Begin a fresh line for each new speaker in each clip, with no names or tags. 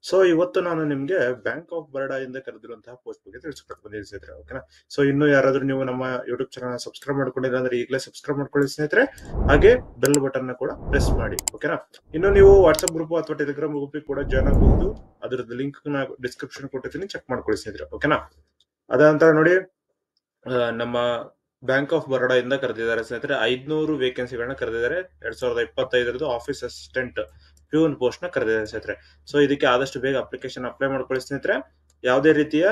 So ಇವತ್ತು ನಾನು ನಿಮ್ಗೆ ಬ್ಯಾಂಕ್ ಆಫ್ ಬರೋಡಾ ಇಂದ ಕರೆದಿರುವಂತಹ ಪೋಸ್ಟ್ ಬಗ್ಗೆ ತಿಳಿಸ್ಕೊಟ್ಟು ಬಂದಿದ್ದೀನಿ ಸ್ನೇಹಿತರೆ. ಓಕೆನಾ? ಸೊ ಇನ್ನು ಯಾರಾದ್ರೂ ನೀವು ನಮ್ಮ ಯೂಟ್ಯೂಬ್ ಚಾನಲ್ ಸಬ್ಸ್ಕ್ರೈಬ್ ಮಾಡ್ಕೊಂಡಿಲ್ಲ ಅಂದ್ರೆ ಈಗಲೇ ಸಬ್ಸ್ಕ್ರೈಬ್ ಮಾಡ್ಕೊಳ್ಳಿ ಸ್ನೇಹಿತರೆ. ಹಾಗೆ ಬೆಲ್ ಬಟನ್ ಕೂಡ ಪ್ರೆಸ್ ಮಾಡಿ. ಓಕೆನಾ? ಇನ್ನು ನೀವು ವಾಟ್ಸ್ಆಪ್ ಗ್ರೂಪ್ ಅಥವಾ ಟೆಲಿಗ್ರಾಮ್ ಗ್ರೂಪ್ ಕೂಡ ಜಾಯ್ನ್ ಆಗಬಹುದು. ಅದರದ್ದು ಲಿಂಕ್ ನ ಡಿಸ್ಕ್ರಿಪ್ಷನ್ ಕೊಟ್ಟಿದ್ದೀನಿ, ಚೆಕ್ ಮಾಡ್ಕೊಳ್ಳಿ ಸ್ನೇಹಿತರೆ. ಓಕೆನಾ? ಅದ ನಂತರ ನೋಡಿ, ನಮ್ಮ ಬ್ಯಾಂಕ್ ಆಫ್ ಬರೋಡಾ ಇಂದ ಕರೆದಿದ್ದಾರೆ ಸ್ನೇಹಿತರೆ. 500 ವೇಕೆನ್ಸಿಗಳನ್ನ ಕರೆದಿದ್ದಾರೆ. 2025 ಆಫೀಸ್ ಅಸಿಸ್ಟೆಂಟ್ ಪ್ಯೂನ್ ಪೋಸ್ಟ್ ನ ಕರೆದಿದ್ದಾರೆ ಸ್ನೇಹಿತರೆ. ಸೊ ಇದಕ್ಕೆ ಆದಷ್ಟು ಬೇಗ ಅಪ್ಲಿಕೇಶನ್ ಅಪ್ಲೈ ಮಾಡ್ಕೊಳ್ಳಿ ಸ್ನೇಹಿತರೆ. ಯಾವುದೇ ರೀತಿಯ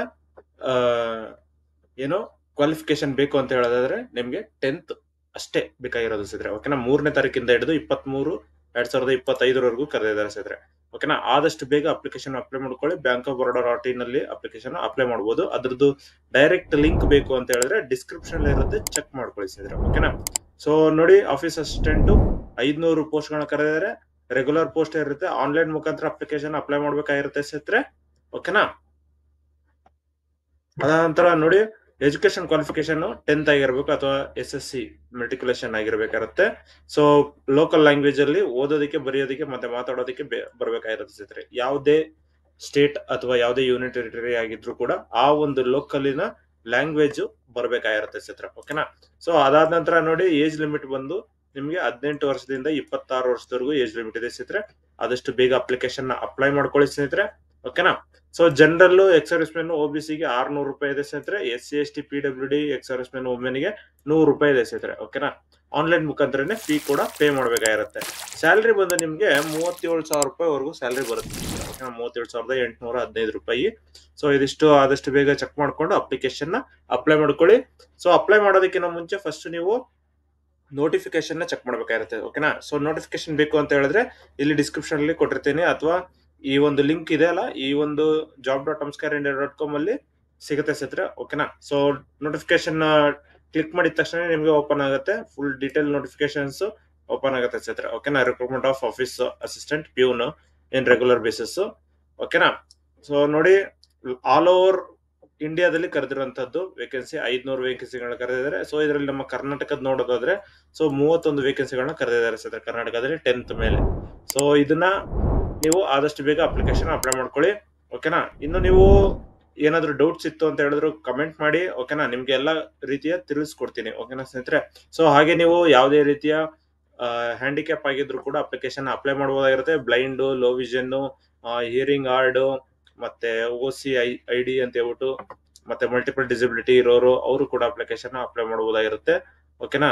ಆ, ಏನು ಕ್ವಾಲಿಫಿಕೇಶನ್ ಬೇಕು ಅಂತ ಹೇಳೋದಾದ್ರೆ ನಿಮ್ಗೆ 10th ಅಷ್ಟೇ ಬೇಕಾಗಿರೋದು ಸ್ನೇಹಿತರೆ. ಓಕೆನಾ? 3ನೇ ತಾರೀಕಿಂದ ಹಿಡಿದು 23/2/2025 ಕರೆದಿದ್ದಾರೆ ಸ್ನೇಹಿತರೆ. ಓಕೆನಾ? ಆದಷ್ಟು ಬೇಗ ಅಪ್ಲಿಕೇಶನ್ ಅಪ್ಲೈ ಮಾಡ್ಕೊಳ್ಳಿ. ಬ್ಯಾಂಕ್ ಆಫ್ ಬರೋಡಾ .in ನಲ್ಲಿ ಅಪ್ಲಿಕೇಶನ್ ಅಪ್ಲೈ ಮಾಡಬಹುದು. ಅದ್ರದ್ದು ಡೈರೆಕ್ಟ್ ಲಿಂಕ್ ಬೇಕು ಅಂತ ಹೇಳಿದ್ರೆ ಡಿಸ್ಕ್ರಿಪ್ಷನ್ ಇರುತ್ತೆ, ಚೆಕ್ ಮಾಡ್ಕೊಳ್ಳಿ ಸ್ನೇಹಿತರೆ. ಓಕೆನಾ? ಸೊ ನೋಡಿ, ಆಫೀಸ್ ಅಸಿಸ್ಟೆಂಟ್ 500 ಪೋಸ್ಟ್ ಗಳನ್ನ ಕರೆದಿದ್ದಾರೆ. ರೆಗ್ಯುಲರ್ ಪೋಸ್ಟ್ ಇರುತ್ತೆ. ಆನ್ಲೈನ್ ಮುಖಾಂತರ ಅಪ್ಲಿಕೇಶನ್ ಅಪ್ಲೈ ಮಾಡ್ಬೇಕಾಗಿರುತ್ತೆ ಸ್ನೇಹಿತರೆ. ಓಕೆನಾ? ಅದ ನಂತರ ನೋಡಿ, ಎಜುಕೇಶನ್ ಕ್ವಾಲಿಫಿಕೇಶನ್ 10th ಆಗಿರ್ಬೇಕು ಅಥವಾ SSC ಮೆಟ್ರಿಕ್ಯುಲೇಷನ್ ಆಗಿರ್ಬೇಕಾಗುತ್ತೆ. ಸೊ ಲೋಕಲ್ ಲ್ಯಾಂಗ್ವೇಜ್ ಅಲ್ಲಿ ಓದೋದಕ್ಕೆ, ಬರೆಯೋದಕ್ಕೆ ಮತ್ತೆ ಮಾತಾಡೋದಕ್ಕೆ ಬರ್ಬೇಕಾಗಿರುತ್ತೆ ಸ್ನೇಹಿತರೆ. ಯಾವುದೇ ಸ್ಟೇಟ್ ಅಥವಾ ಯಾವುದೇ ಯೂನಿಟ್ ಟೆರಿಟರಿ ಆಗಿದ್ರು ಕೂಡ ಆ ಒಂದು ಲೋಕಲಿನ ಲ್ಯಾಂಗ್ವೇಜ್ ಬರ್ಬೇಕಾಗಿರುತ್ತೆ ಸ್ನೇಹಿತರೆ. ಓಕೆನಾ? ಸೊ ಅದಾದ ನಂತರ ನೋಡಿ, ಏಜ್ ಲಿಮಿಟ್ ಬಂದು ನಿಮ್ಗೆ 18 ವರ್ಷದಿಂದ 26 ವರ್ಷದವರೆಗೂ ಏಜ್ ಲಿಮಿಟ್ ಇದೆ ಸ್ನೇಹಿತರೆ. ಆದಷ್ಟು ಬೇಗ ಅಪ್ಲಿಕೇಶನ್ ಅಪ್ಲೈ ಮಾಡ್ಕೊಳ್ಳಿ ಸ್ನೇಹಿತರೆ. ಓಕೆನಾ? So general X service men OBC ಗೆ 600 ರೂಪಾಯಿ ಇದೆ ಸ್ನೇಹಿತರೆ. SC ST PWD X service men women ಗೆ 100 ರೂಪಾಯಿ ಇದೆ ಸ್ನೇಹಿತರೆ. ಓಕೆನಾ? ಆನ್ಲೈನ್ ಮುಖಾಂತರನೇ ಫೀ ಕೂಡ ಪೇ ಮಾಡಬೇಕಾಗಿರುತ್ತೆ. ಸ್ಯಾಲರಿ ಬಂದು ನಿಮ್ಗೆ 37,000 ರೂಪಾಯಿವರೆಗೂ ಸ್ಯಾಲರಿ ಬರುತ್ತೆ. ಓಕೆನಾ? 37,815 ರೂಪಾಯಿ. ಸೊ ಇದಿಷ್ಟು ಆದಷ್ಟು ಬೇಗ ಚೆಕ್ ಮಾಡ್ಕೊಂಡು ಅಪ್ಲಿಕೇಶನ್ ಅಪ್ಲೈ ಮಾಡ್ಕೊಳ್ಳಿ. ಸೊ ಅಪ್ಲೈ ಮಾಡೋದಕ್ಕಿಂತ ಮುಂಚೆ ಫಸ್ಟ್ ನೀವು ನೋಟಿಫಿಕೇಶನ್ ನ ಚೆಕ್ ಮಾಡ್ಬೇಕಾಗಿರುತ್ತೆ. ಓಕೆನಾ? ಸೊ ನೋಟಿಫಿಕೇಶನ್ ಬೇಕು ಅಂತ ಹೇಳಿದ್ರೆ ಇಲ್ಲಿ ಡಿಸ್ಕ್ರಿಪ್ಷನ್ ಅಲ್ಲಿ ಕೊಟ್ಟಿರ್ತೀನಿ, ಅಥವಾ ಈ ಒಂದು ಲಿಂಕ್ ಇದೆ ಅಲ್ಲ, ಈ ಒಂದು job.amscarindia.com ಅಲ್ಲಿ ಸಿಗುತ್ತೆ ಸ್ನೇಹಿತರೆ. ಓಕೆನಾ? ಸೊ ನೋಟಿಫಿಕೇಶನ್ ಕ್ಲಿಕ್ ಮಾಡಿದ ತಕ್ಷಣ ನಿಮ್ಗೆ ಓಪನ್ ಆಗುತ್ತೆ, ಫುಲ್ ಡೀಟೇಲ್ ನೋಟಿಫಿಕೇಶನ್ಸ್ ಓಪನ್ ಆಗುತ್ತೆ ಸ್ನೇಹಿತರೆ. ಓಕೆನಾ? Recruitment of office assistant peon in regular basis. ಓಕೆನಾ? ಸೊ ನೋಡಿ, ಆಲ್ ಓವರ್ ಇಂಡಿಯಾದಲ್ಲಿ ಕರೆದಿರುವಂತದ್ದು ವೇಕೆನ್ಸಿ 500 ವೇಕೆನ್ಸಿಗಳನ್ನ ಕರೆದಿದ್ದಾರೆ. ಸೊ ಇದರಲ್ಲಿ ನಮ್ಮ ಕರ್ನಾಟಕದ ನೋಡೋದಾದ್ರೆ ಸೊ 31 ವೇಕೆನ್ಸಿಗಳನ್ನ ಕರೆದಿದ್ದಾರೆ ಸರ್ ಕರ್ನಾಟಕದಲ್ಲಿ 10th ಮೇಲೆ. ಸೊ ಇದನ್ನ ನೀವು ಆದಷ್ಟು ಬೇಗ ಅಪ್ಲಿಕೇಶನ್ ಅಪ್ಲೈ ಮಾಡ್ಕೊಳ್ಳಿ. ಓಕೆನಾ? ಇನ್ನು ನೀವು ಏನಾದ್ರು ಡೌಟ್ಸ್ ಇತ್ತು ಅಂತ ಹೇಳಿದ್ರು ಕಮೆಂಟ್ ಮಾಡಿ. ಓಕೆನಾ? ನಿಮ್ಗೆ ಎಲ್ಲಾ ರೀತಿಯ ತಿಳಿಸ್ಕೊಡ್ತೀನಿ. ಓಕೆನಾ ಸ್ನೇಹಿತರೆ? ಸೊ ಹಾಗೆ ನೀವು ಯಾವುದೇ ರೀತಿಯ ಹ್ಯಾಂಡಿಕ್ಯಾಪ್ ಆಗಿದ್ರು ಕೂಡ ಅಪ್ಲಿಕೇಶನ್ ಅಪ್ಲೈ ಮಾಡಬಹುದಾಗಿರುತ್ತೆ. Blind, low vision, hearing hard, ಮತ್ತೆ OC ID ಅಂತ ಹೇಳ್ಬಿಟ್ಟು, ಮತ್ತೆ ಮಲ್ಟಿಪಲ್ ಡಿಸಬಿಲಿಟಿ ಇರೋರು ಅವರು ಕೂಡ ಅಪ್ಲಿಕೇಶನ್ ಅಪ್ಲೈ ಮಾಡಬಹುದಾಗಿರುತ್ತೆ. ಓಕೆನಾ?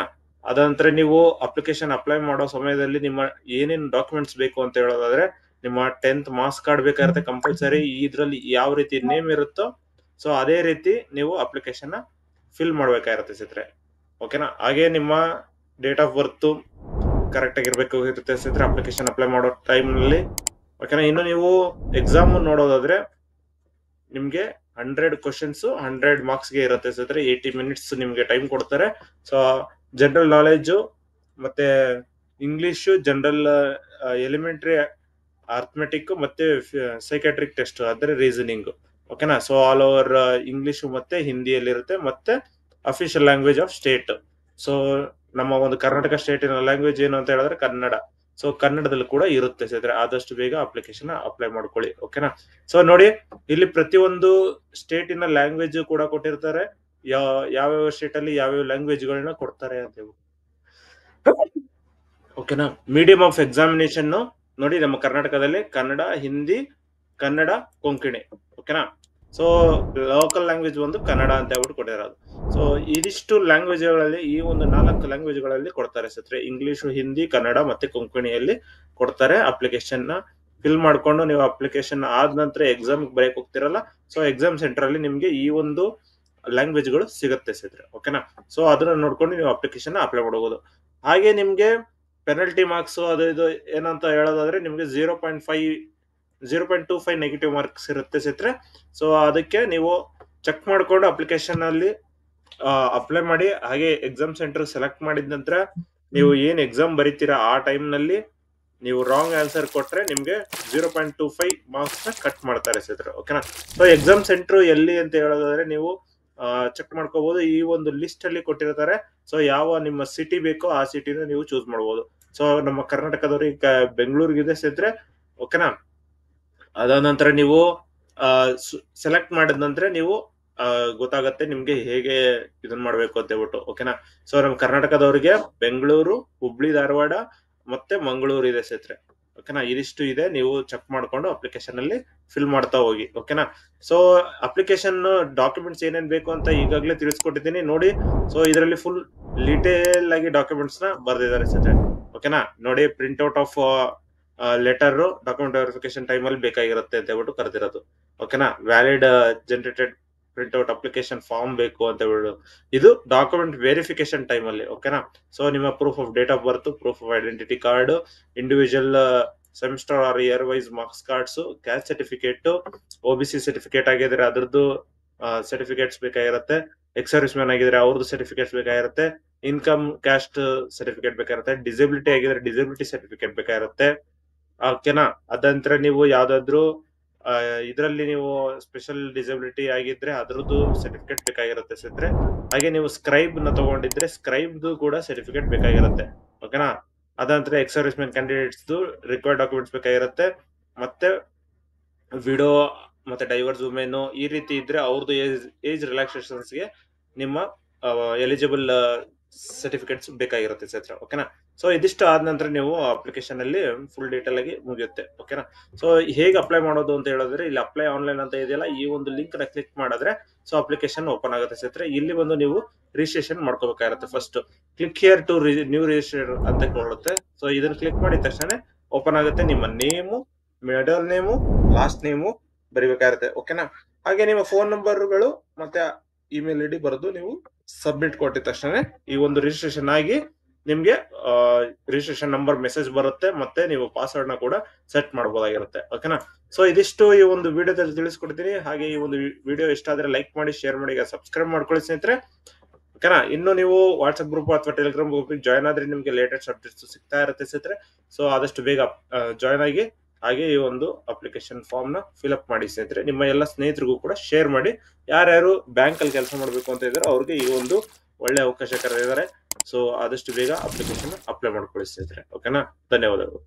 ಅದಂತರ ನೀವು ಅಪ್ಲಿಕೇಶನ್ ಅಪ್ಲೈ ಮಾಡೋ ಸಮಯದಲ್ಲಿ ನಿಮ್ಮ ಏನೇನು ಡಾಕ್ಯುಮೆಂಟ್ಸ್ ಬೇಕು ಅಂತ ಹೇಳೋದಾದ್ರೆ, ನಿಮ್ಮ 10th ಮಾರ್ಕ್ಸ್ ಕಾರ್ಡ್ ಬೇಕಾಗಿರುತ್ತೆ ಕಂಪಲ್ಸರಿ. ಇದ್ರಲ್ಲಿ ಯಾವ ರೀತಿ ನೇಮ್ ಇರುತ್ತೋ ಸೊ ಅದೇ ರೀತಿ ನೀವು ಅಪ್ಲಿಕೇಶನ್ ಫಿಲ್ ಮಾಡ್ಬೇಕಾಗಿರುತ್ತೆ ಸ್ನೇಹಿತರೆ. ಓಕೆನಾ? ಹಾಗೆ ನಿಮ್ಮ ಡೇಟ್ ಆಫ್ ಬರ್ತ್ ಕರೆಕ್ಟ್ ಆಗಿರ್ಬೇಕು ಇರುತ್ತೆ ಸ್ನೇಹಿತರೆ ಅಪ್ಲಿಕೇಶನ್ ಅಪ್ಲೈ ಮಾಡೋ ಟೈಮ್ ನಲ್ಲಿ. ಓಕೆನಾ? ಇನ್ನು ನೀವು ಎಕ್ಸಾಮ್ ನೋಡೋದಾದ್ರೆ ನಿಮ್ಗೆ 100 ಕ್ವಶನ್ಸ್ 100 ಮಾರ್ಕ್ಸ್ ಗೆ ಇರುತ್ತೆ ಸ್ನೇಹಿತರೆ. 80 ಮಿನಿಟ್ಸ್ ನಿಮ್ಗೆ ಟೈಮ್ ಕೊಡ್ತಾರೆ. ಸೊ ಜನರಲ್ ನಾಲೆಜ್ ಮತ್ತೆ ಇಂಗ್ಲಿಷ್, ಜನರಲ್, ಎಲಿಮೆಂಟರಿ ಅರ್ಥಮೆಟಿಕ್ ಮತ್ತೆ ಸೈಕಾಟ್ರಿಕ್ ಟೆಸ್ಟ್ ಅಂದ್ರೆ ರೀಸನಿಂಗ್. ಓಕೆನಾ? ಸೊ ಆಲ್ ಓವರ್ ಇಂಗ್ಲಿಷ್ ಮತ್ತೆ ಹಿಂದಿಯಲ್ಲಿ ಇರುತ್ತೆ, ಮತ್ತೆ official language of state. So ನಮ್ಮ ಒಂದು ಕರ್ನಾಟಕ ಸ್ಟೇಟಿನ ಲ್ಯಾಂಗ್ವೇಜ್ ಏನು ಅಂತ ಹೇಳಿದ್ರೆ ಕನ್ನಡ. ಸೊ ಕನ್ನಡದಲ್ಲಿ ಕೂಡ ಇರುತ್ತೆ ಸ್ನೇಹಿತರೆ. ಆದಷ್ಟು ಬೇಗ ಅಪ್ಲಿಕೇಶನ್ ಅಪ್ಲೈ ಮಾಡ್ಕೊಳ್ಳಿ. ಓಕೆನಾ? ಸೊ ನೋಡಿ, ಇಲ್ಲಿ ಪ್ರತಿಯೊಂದು ಸ್ಟೇಟಿನ ಲ್ಯಾಂಗ್ವೇಜ್ ಕೂಡ ಕೊಟ್ಟಿರ್ತಾರೆ. ಯಾವ್ಯಾವ ಸ್ಟೇಟ್ ಅಲ್ಲಿ ಯಾವ್ಯಾವ ಲ್ಯಾಂಗ್ವೇಜ್ ಗಳನ್ನ ಕೊಡ್ತಾರೆ ಅಂತ ಹೇಳಿ. ಓಕೆನಾ? ಮೀಡಿಯಂ ಆಫ್ ಎಕ್ಸಾಮಿನೇಷನ್ ನೋಡಿ, ನಮ್ಮ ಕರ್ನಾಟಕದಲ್ಲಿ ಕನ್ನಡ, ಹಿಂದಿ, ಕನ್ನಡ, ಕೊಂಕಣಿ. ಓಕೆನಾ? ಸೊ ಲೋಕಲ್ ಲ್ಯಾಂಗ್ವೇಜ್ ಒಂದು ಕನ್ನಡ ಅಂತ ಹೇಳ್ಬಿಟ್ಟು ಕೊಟ್ಟಿರೋದು. ಸೊ ಇದಿಷ್ಟು ಲ್ಯಾಂಗ್ವೇಜ್ ಗಳಲ್ಲಿ, ಈ ಒಂದು 4 ಲ್ಯಾಂಗ್ವೇಜ್ ಗಳಲ್ಲಿ ಕೊಡ್ತಾರೆ ಸ್ನೇಹಿತರೆ. ಇಂಗ್ಲಿಷ್, ಹಿಂದಿ, ಕನ್ನಡ ಮತ್ತೆ ಕೊಂಕಣಿಯಲ್ಲಿ ಕೊಡ್ತಾರೆ. ಅಪ್ಲಿಕೇಶನ್ ನ ಫಿಲ್ ಮಾಡ್ಕೊಂಡು ನೀವು ಅಪ್ಲಿಕೇಶನ್ ಆದ ನಂತರ ಎಕ್ಸಾಮ್ ಬರೆಯಕ್ ಹೋಗ್ತಿರಲ್ಲ, ಸೊ ಎಕ್ಸಾಮ್ ಸೆಂಟರ್ ಅಲ್ಲಿ ನಿಮ್ಗೆ ಈ ಒಂದು ಲ್ಯಾಂಗ್ವೇಜ್ ಗಳು ಸಿಗುತ್ತೆ ಸ್ನೇಹಿತರೆ. ಓಕೆನಾ? ಸೊ ಅದನ್ನ ನೋಡ್ಕೊಂಡು ನೀವು ಅಪ್ಲಿಕೇಶನ್ ಅಪ್ಲೈ ಮಾಡಬಹುದು. ಹಾಗೆ ನಿಮ್ಗೆ ಪೆನಲ್ಟಿ ಮಾರ್ಕ್ಸ್ ಅದು ಇದು ಏನಂತ ಹೇಳೋದಾದ್ರೆ ನಿಮ್ಗೆ 0.25 ನೆಗೆಟಿವ್ ಮಾರ್ಕ್ಸ್ ಇರುತ್ತೆ ಸ್ನೇಹಿತರೆ. ಸೊ ಅದಕ್ಕೆ ನೀವು ಚೆಕ್ ಮಾಡ್ಕೊಂಡು ಅಪ್ಲಿಕೇಶನ್ ಅಲ್ಲಿ ಅಪ್ಲೈ ಮಾಡಿ. ಹಾಗೆ ಎಕ್ಸಾಮ್ ಸೆಂಟರ್ ಸೆಲೆಕ್ಟ್ ಮಾಡಿದ ನಂತರ ನೀವು ಏನ್ ಎಕ್ಸಾಮ್ ಬರೀತೀರಾ ಆ ಟೈಮ್ ನಲ್ಲಿ ನೀವು ರಾಂಗ್ ಆನ್ಸರ್ ಕೊಟ್ರೆ ನಿಮ್ಗೆ 0.25 ಮಾರ್ಕ್ಸ್ ನ ಕಟ್ ಮಾಡ್ತಾರೆ ಸ್ನೇಹಿತರೆ. ಓಕೆನಾ? ಸೊ ಎಕ್ಸಾಮ್ ಸೆಂಟರ್ ಎಲ್ಲಿ ಅಂತ ಹೇಳೋದಾದ್ರೆ ನೀವು ಚೆಕ್ ಮಾಡ್ಕೋಬಹುದು. ಈ ಒಂದು ಲಿಸ್ಟ್ ಅಲ್ಲಿ ಕೊಟ್ಟಿರ್ತಾರೆ. ಸೊ ಯಾವ ನಿಮ್ಮ ಸಿಟಿ ಬೇಕೋ ಆ ಸಿಟಿನ ನೀವು ಚೂಸ್ ಮಾಡಬಹುದು. ಸೊ ನಮ್ಮ ಕರ್ನಾಟಕದವ್ರಿಗೆ ಬೆಂಗಳೂರಿಗಿದೆ ಸ್ನೇಹಿತರೆ. ಓಕೆನಾ? ಅದಾದ ನಂತರ ನೀವು ಸೆಲೆಕ್ಟ್ ಮಾಡಿದ ನಂತರ ನೀವು ಗೊತ್ತಾಗತ್ತೆ ನಿಮ್ಗೆ ಹೇಗೆ ಇದನ್ನ ಮಾಡ್ಬೇಕು ಅಂತ ಹೇಳ್ಬಿಟ್ಟು. ಓಕೆನಾ. ಸೊ ನಮ್ ಕರ್ನಾಟಕದವರಿಗೆ ಬೆಂಗಳೂರು, ಹುಬ್ಳಿ, ಧಾರವಾಡ ಮತ್ತೆ ಮಂಗಳೂರು ಇದೆ ಸ್ನೇಹಿತರೆ. ಓಕೆನಾ. ಇದಿಷ್ಟು ಇದೆ, ನೀವು ಚೆಕ್ ಮಾಡ್ಕೊಂಡು ಅಪ್ಲಿಕೇಶನ್ ಅಲ್ಲಿ ಫಿಲ್ ಮಾಡ್ತಾ ಹೋಗಿ. ಓಕೆನಾ. ಸೊ ಅಪ್ಲಿಕೇಶನ್ ಡಾಕ್ಯುಮೆಂಟ್ಸ್ ಏನೇನ್ ಬೇಕು ಅಂತ ಈಗಾಗಲೇ ತಿಳಿಸ್ಕೊಟ್ಟಿದ್ದೀನಿ ನೋಡಿ. ಸೊ ಇದರಲ್ಲಿ ಫುಲ್ ಡೀಟೇಲ್ ಆಗಿ ಡಾಕ್ಯುಮೆಂಟ್ಸ್ ನ ಬರ್ದಿದ್ದಾರೆ ಸ್ನೇಹಿತರೆ. ಓಕೆನಾ. ನೋಡಿ, print out of letter document verification time ಅಲ್ಲಿ ಬೇಕಾಗಿರುತ್ತೆ ಅಂತ ಹೇಳ್ಬಿಟ್ಟು ಕರೆದಿರೋದು. ಓಕೆನಾ. Valid generated print out application form ಬೇಕು ಅಂತ ಹೇಳ್ಬಿಟ್ಟು ಇದು ಡಾಕ್ಯುಮೆಂಟ್ ವೆರಿಫಿಕೇಶನ್ ಟೈಮ್ ಅಲ್ಲಿ. ಓಕೆನಾ. ಸೊ ನಿಮ್ಮ proof of date of birth, proof of identity card, individual semester or year wise marks cards, caste certificate, OBC certificate ಆಗಿದ್ರೆ ಅದ್ರದ್ದು ಸರ್ಟಿಫಿಕೇಟ್ಸ್ ಬೇಕಾಗಿರುತ್ತೆ. ಎಕ್ಸ್ ಸರ್ವಿಸ್ ಮ್ಯಾನ್ ಆಗಿದ್ರೆ ಅವ್ರದ್ದು ಸರ್ಟಿಫಿಕೇಟ್ಸ್ ಬೇಕಾಗಿರುತ್ತೆ. ಇನ್ಕಮ್ ಕ್ಯಾಸ್ಟ್ ಸರ್ಟಿಫಿಕೇಟ್ ಬೇಕಾಗಿರುತ್ತೆ. ಡಿಸೇಬಿಲಿಟಿ ಆಗಿದ್ರೆ ಡಿಸೇಬಿಲಿಟಿ ಸರ್ಟಿಫಿಕೇಟ್ ಬೇಕಾಗಿರುತ್ತೆ. ಓಕೆನಾ. ಅದಂತರ ನೀವು ಯಾವ್ದಾದ್ರು ಇದರಲ್ಲಿ ನೀವು ಸ್ಪೆಷಲ್ ಡಿಸಬಿಲಿಟಿ ಆಗಿದ್ರೆ ಅದ್ರದ್ದು ಸರ್ಟಿಫಿಕೇಟ್ ಬೇಕಾಗಿರುತ್ತೆ ಸ್ನೇಹಿತರೆ. ಹಾಗೆ ನೀವು ಸ್ಕ್ರೈಬ್ ನ ತಗೊಂಡಿದ್ರೆ ಸ್ಕ್ರೈಬ್ದು ಕೂಡ ಸರ್ಟಿಫಿಕೇಟ್ ಬೇಕಾಗಿರುತ್ತೆ. ಓಕೆನಾ. ಅದಂತರ ex service men candidates required documents ಬೇಕಾಗಿರುತ್ತೆ. ಮತ್ತೆ ವಿಡೋ ಮತ್ತೆ ಡೈವರ್ಸ್ ವುಮೆನ್ ಈ ರೀತಿ ಇದ್ರೆ ಅವ್ರದ್ದು ಏಜ್ ರಿಲ್ಯಾಕ್ಸೇಷನ್ಸ್ಗೆ ನಿಮ್ಮ ಎಲಿಜಿಬಲ್ ಸರ್ಟಿಫಿಕೇಟ್ಸ್ ಬೇಕಾಗಿರುತ್ತೆ ಸ್ನೇಹಿತರೆ. ಓಕೆನಾ. ಸೊ ಇದಿಷ್ಟು ಆದ ನಂತರ ನೀವು ಅಪ್ಲಿಕೇಶನ್ ಅಲ್ಲಿ ಫುಲ್ ಡೀಟೇಲ್ ಆಗಿ ಮುಗಿಯುತ್ತೆ. ಓಕೆನಾ. ಸೊ ಹೇಗೆ ಅಪ್ಲೈ ಮಾಡೋದು ಅಂತ ಹೇಳಿದ್ರೆ, ಇಲ್ಲಿ ಅಪ್ಲೈ ಆನ್ಲೈನ್ ಅಂತ ಇದೆಯಲ್ಲ, ಈ ಒಂದು ಲಿಂಕ್ ನ ಕ್ಲಿಕ್ ಮಾಡಿದ್ರೆ ಸೊ ಅಪ್ಲಿಕೇಶನ್ ಓಪನ್ ಆಗುತ್ತೆ ಸ್ನೇಹಿತರೆ. ಇಲ್ಲಿ ಬಂದು ನೀವು ರಿಜಿಸ್ಟ್ರೇಷನ್ ಮಾಡ್ಕೋಬೇಕಾಗಿರುತ್ತೆ. First click here to new register ಅಂತ ಕೊಡುತ್ತೆ. ಸೊ ಇದನ್ನ ಕ್ಲಿಕ್ ಮಾಡಿದ ತಕ್ಷಣ ಓಪನ್ ಆಗುತ್ತೆ. ನಿಮ್ಮ name, middle name, last name ಬರಿಬೇಕಾಗಿರುತ್ತೆ. ಓಕೆನಾ. ಹಾಗೆ ನಿಮ್ಮ ಫೋನ್ ನಂಬರ್ಗಳು ಮತ್ತೆ ಇಮೇಲ್ ID ಬರೆದು ನೀವು ಸಬ್ಮಿಟ್ ಕೊಟ್ಟಿದ ತಕ್ಷಣ ಈ ಒಂದು ರಿಜಿಸ್ಟ್ರೇಷನ್ ಆಗಿ ನಿಮ್ಗೆ ರಿಜಿಸ್ಟ್ರೇಷನ್ ನಂಬರ್ ಮೆಸೇಜ್ ಬರುತ್ತೆ. ಮತ್ತೆ ನೀವು ಪಾಸ್ವರ್ಡ್ ನ ಕೂಡ ಸೆಟ್ ಮಾಡಬಹುದಾಗಿರುತ್ತೆ. ಓಕೆನಾ. ಸೊ ಇದಿಷ್ಟು ಈ ಒಂದು ವಿಡಿಯೋದಲ್ಲಿ ತಿಳಿಸ್ಕೊಡ್ತೀನಿ. ಹಾಗೆ ಈ ಒಂದು ವಿಡಿಯೋ ಇಷ್ಟ ಆದ್ರೆ ಲೈಕ್ ಮಾಡಿ, ಶೇರ್ ಮಾಡಿ, ಸಬ್ಸ್ಕ್ರೈಬ್ ಮಾಡ್ಕೊಳ್ಳಿ ಸ್ನೇಹಿತರೆ. ಓಕೆನಾ. ಇನ್ನು ನೀವು ವಾಟ್ಸ್ಆಪ್ ಗ್ರೂಪ್ ಅಥವಾ ಟೆಲಿಗ್ರಾಮ್ ಗ್ರೂಪ್ ಜಾಯ್ನ್ ಆದ್ರೆ ನಿಮ್ಗೆ ಲೇಟೆಸ್ಟ್ ಅಪ್ಡೇಟ್ಸ್ ಸಿಗ್ತಾ ಇರುತ್ತೆ ಸ್ನೇಹಿತರೆ. ಸೊ ಆದಷ್ಟು ಬೇಗ ಜಾಯ್ನ್ ಆಗಿ ಹಾಗೆ ಈ ಒಂದು ಅಪ್ಲಿಕೇಶನ್ ಫಾರ್ಮ್ ನ ಫಿಲ್ಅಪ್ ಮಾಡಿ ಸ್ನೇಹಿತರೆ. ನಿಮ್ಮ ಎಲ್ಲ ಸ್ನೇಹಿತರಿಗೂ ಕೂಡ ಶೇರ್ ಮಾಡಿ. ಯಾರ್ಯಾರು ಬ್ಯಾಂಕ್ ಅಲ್ಲಿ ಕೆಲಸ ಮಾಡಬೇಕು ಅಂತ ಇದ್ದಾರೆ ಅವ್ರಿಗೆ ಈ ಒಂದು ಒಳ್ಳೆ ಅವಕಾಶ ಕರೆದಿದ್ದಾರೆ. ಸೊ ಆದಷ್ಟು ಬೇಗ ಅಪ್ಲಿಕೇಶನ್ ಅಪ್ಲೈ ಮಾಡ್ಕೊಳ್ಳಿ ಸ್ನೇಹಿತರೆ. ಓಕೆನಾ. ಧನ್ಯವಾದಗಳು.